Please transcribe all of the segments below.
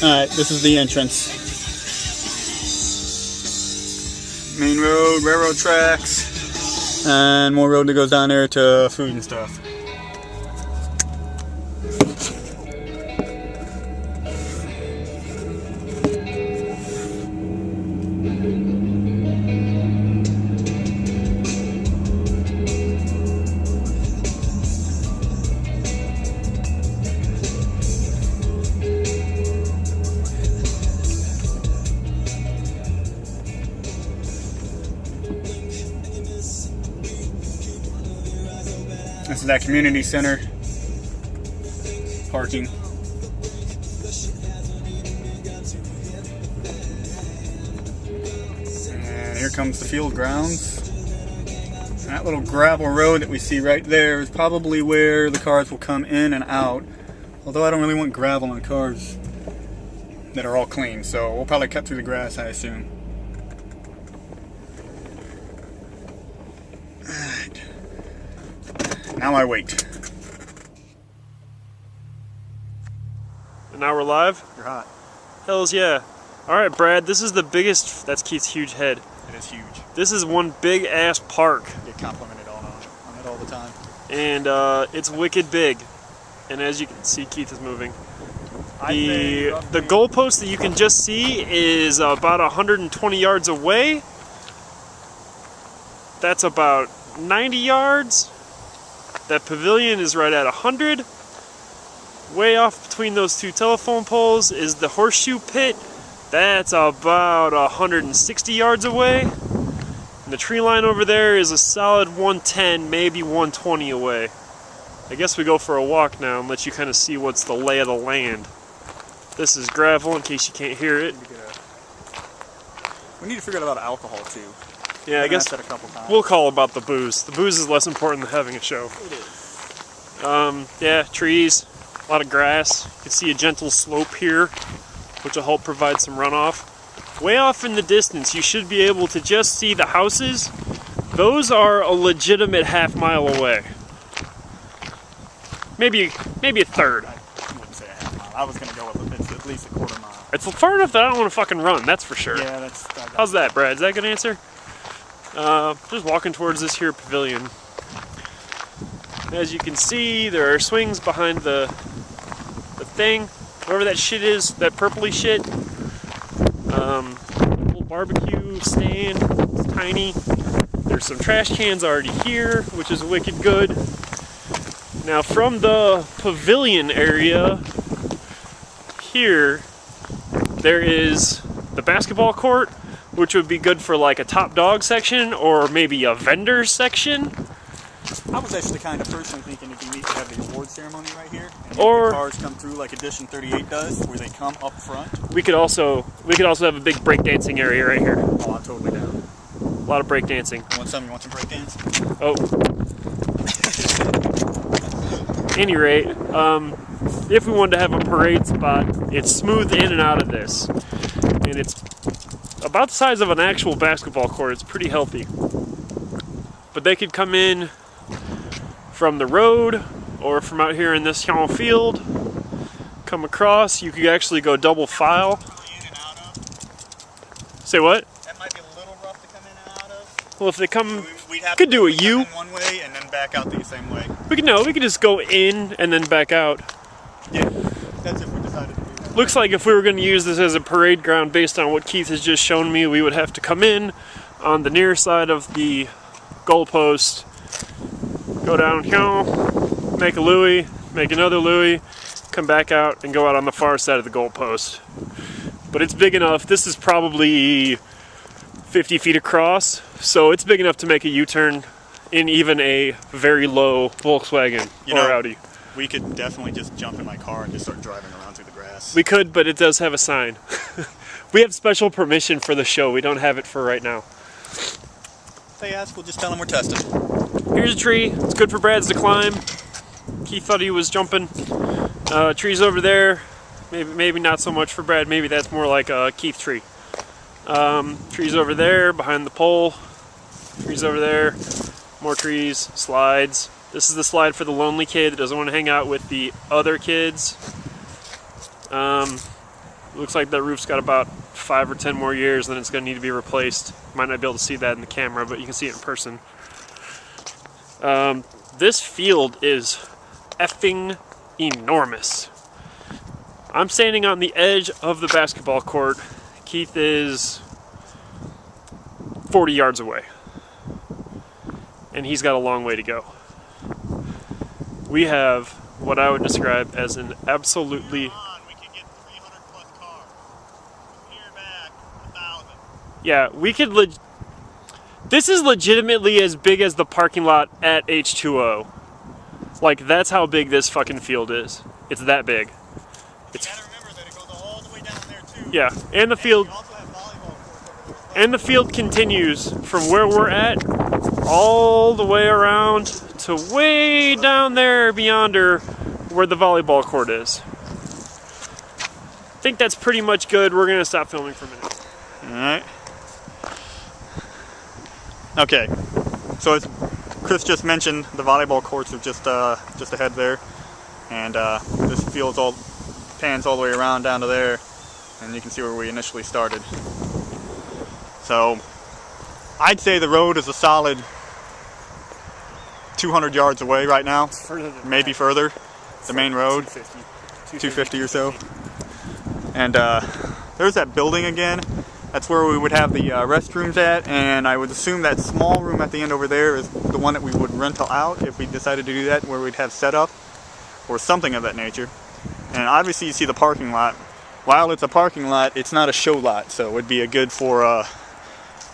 Alright, this is the entrance. Main road, railroad tracks, and more road that goes down there to food and stuff. This is that community center parking. And here comes the field grounds. And that little gravel road that we see right there is probably where the cars will come in and out. Although I don't really want gravel on cars that are all clean, so we'll probably cut through the grass, I assume. Alright. Now I wait. And now we're live? You're hot. Hells yeah. Alright, Brad, this is the biggest... That's Keith's huge head. It is huge. This is one big ass park. I get complimented on it all the time. And it's wicked big. And as you can see, Keith is moving. The goalpost that you can just see is about 120 yards away. That's about 90 yards. That pavilion is right at 100. Way off between those two telephone poles is the horseshoe pit. That's about 160 yards away. And the tree line over there is a solid 110, maybe 120 away. I guess we go for a walk now and let you kind of see what's the lay of the land. This is gravel in case you can't hear it. We need to figure out about alcohol too. Yeah, I guess we'll call about the booze. The booze is less important than having a show. It is. Yeah, trees, a lot of grass. You can see a gentle slope here, which will help provide some runoff. Way off in the distance, you should be able to just see the houses. Those are a legitimate half-mile away. Maybe a third. I wouldn't say a half mile. I was going to go with it's at least a quarter mile. It's far enough that I don't want to fucking run, that's for sure. Yeah, that's... How's that, Brad? Is that a good answer? Just walking towards this here pavilion. As you can see, there are swings behind the thing, whatever that shit is, that purpley shit. Little barbecue stand, it's tiny. There's some trash cans already here, which is wicked good. Now from the pavilion area here, there is the basketball court, which would be good for like a top dog section or maybe a vendor section. I was actually kind of personally thinking it'd be neat to have the award ceremony right here, and or the cars come through like Edition 38 does, where they come up front. We could also have a big breakdancing area right here. Oh, I'm totally down. A lot of breakdancing. You want some breakdance? Oh. Any rate, if we wanted to have a parade spot, it's smooth in and out of this, and it's about the size of an actual basketball court. It's pretty healthy. But they could come in from the road or from out here in this field, come across. You could actually go double file. Say what? That might be a little rough to come in and out of. Well, if they come, we'd have could to do a U. In one way and then back out the same way. We could just go in and then back out. Yeah, that's if we decided to do that. Looks like if we were going to use this as a parade ground based on what Keith has just shown me, we would have to come in on the near side of the goalpost, go down here, make a Louis, make another Louis, come back out and go out on the far side of the goalpost. But it's big enough. This is probably 50 feet across, so it's big enough to make a U-turn in even a very low Volkswagen or Audi. We could definitely just jump in my car and just start driving around through the grass. We could, but it does have a sign. We have special permission for the show. We don't have it for right now. If they ask, we'll just tell them we're testing. Here's a tree. It's good for Brad's to climb. Keith thought he was jumping. Trees over there. Maybe not so much for Brad. Maybe that's more like a Keith tree. Trees over there behind the pole. Trees over there. More trees. Slides. This is the slide for the lonely kid that doesn't want to hang out with the other kids. Looks like that roof's got about 5 or 10 more years, then it's going to need to be replaced. Might not be able to see that in the camera, but you can see it in person. This field is effing enormous. I'm standing on the edge of the basketball court. Keith is 40 yards away. And he's got a long way to go. We have what I would describe as an absolutely... Yeah, we could... This is legitimately as big as the parking lot at H2O. Like, that's how big this fucking field is. It's that big. You gotta remember that it goes all the way down there too. Yeah, and the field... And the field continues from where we're at all the way around to way down there beyonder where the volleyball court is. I think that's pretty much good. We're gonna stop filming for a minute. Alright. Okay, so as Chris just mentioned, the volleyball courts are just ahead there, and this field pans all the way around down to there, and you can see where we initially started. So I'd say the road is a solid 200 yards away right now, maybe further. The main road, 250 or so. And there's that building again. That's where we would have the restrooms at, and I would assume that small room at the end over there is the one that we would rental out if we decided to do that, where we'd have set up or something of that nature. And obviously you see the parking lot. While it's a parking lot, it's not a show lot, so it would be a good for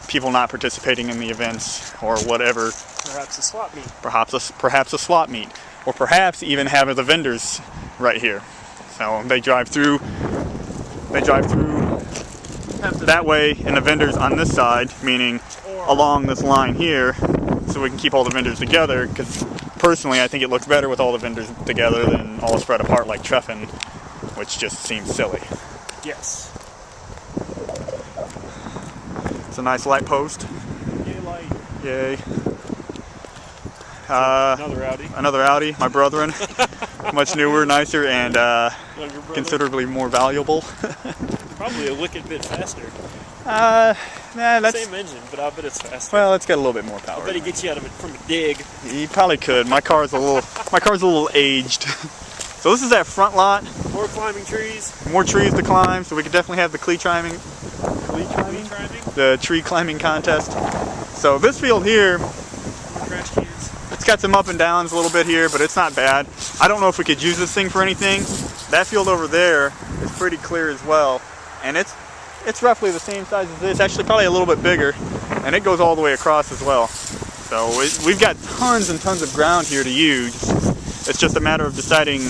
people not participating in the events or whatever. Perhaps a swap meet. Perhaps a swap meet, or perhaps even have the vendors right here. So they drive through that way, and the vendors on this side, meaning along this line here, so we can keep all the vendors together, because personally I think it looks better with all the vendors together than all spread apart like Treffin, which just seems silly. Yes. It's a nice light post. Yay light. Yay. Another Audi. Another Audi, my brethren. Much newer, nicer, and considerably more valuable. Probably a wicked bit faster. Nah, that's... Same engine, but I bet it's faster. Well, it's got a little bit more power. I bet he gets you out of it from a dig. He probably could. My car's a little aged. So this is that front lot. More climbing trees. More trees to climb, so we could definitely have the tree climbing? The tree climbing contest. So this field here, Trash cans. it's got some up and downs a little bit here, but it's not bad. I don't know if we could use this thing for anything. That field over there is pretty clear as well, and it's roughly the same size as this, actually probably a little bit bigger, and it goes all the way across as well. So we've got tons and tons of ground here to use. It's just a matter of deciding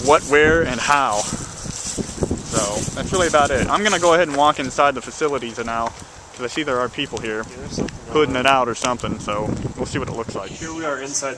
what, where, and how. So that's really about it. I'm gonna go ahead and walk inside the facilities now, because I see there are people here, hooding it out or something, so we'll see what it looks like. Here we are inside